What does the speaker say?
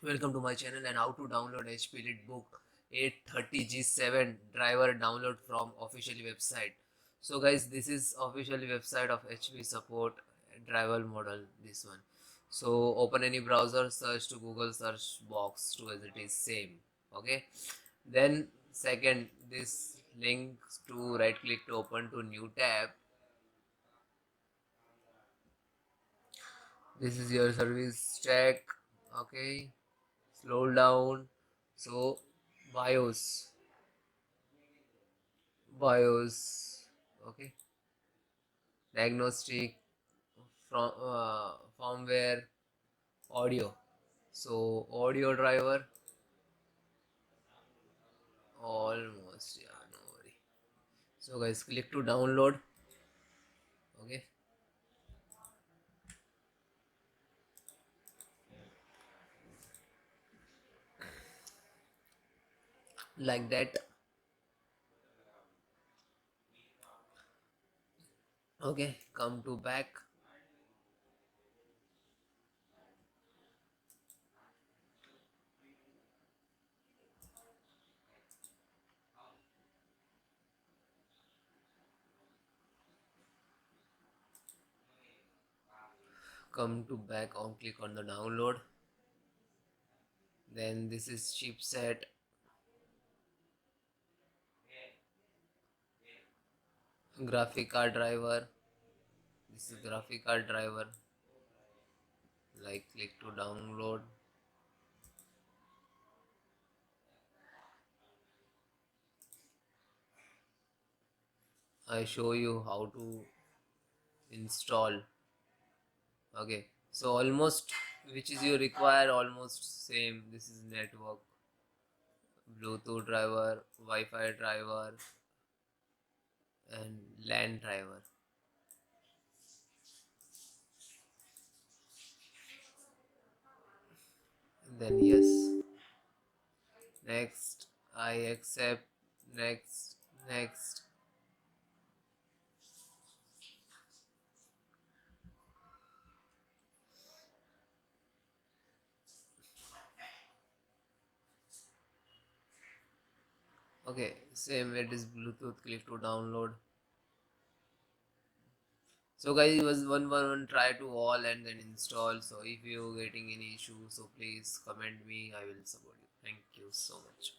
Welcome to my channel and how to download HP EliteBook 830G7 driver download from officially website. So guys, this is officially website of HP support driver model, this one. So open any browser, search to Google search box to as it is same. Okay, then second, this link to right click to open to new tab. This is your service check. Okay, slow down. So BIOS, okay, diagnostic, from firmware, audio. So audio driver, almost, yeah, no worry. So guys, click to download. Okay, like that. Okay, come to back. Come to back on, click on the download. Then this is chipset, graphic card driver. This is graphic card driver. Like, click to download. I show you how to install. Okay, so almost which is you require almost same. This is network, Bluetooth driver, Wi-Fi driver, and LAN driver. Then yes, next, I accept, next. Okay, same, it is Bluetooth, click to download. So guys, it was one try to all and then install. So if you getting any issue, so please comment me, I will support you. Thank you so much.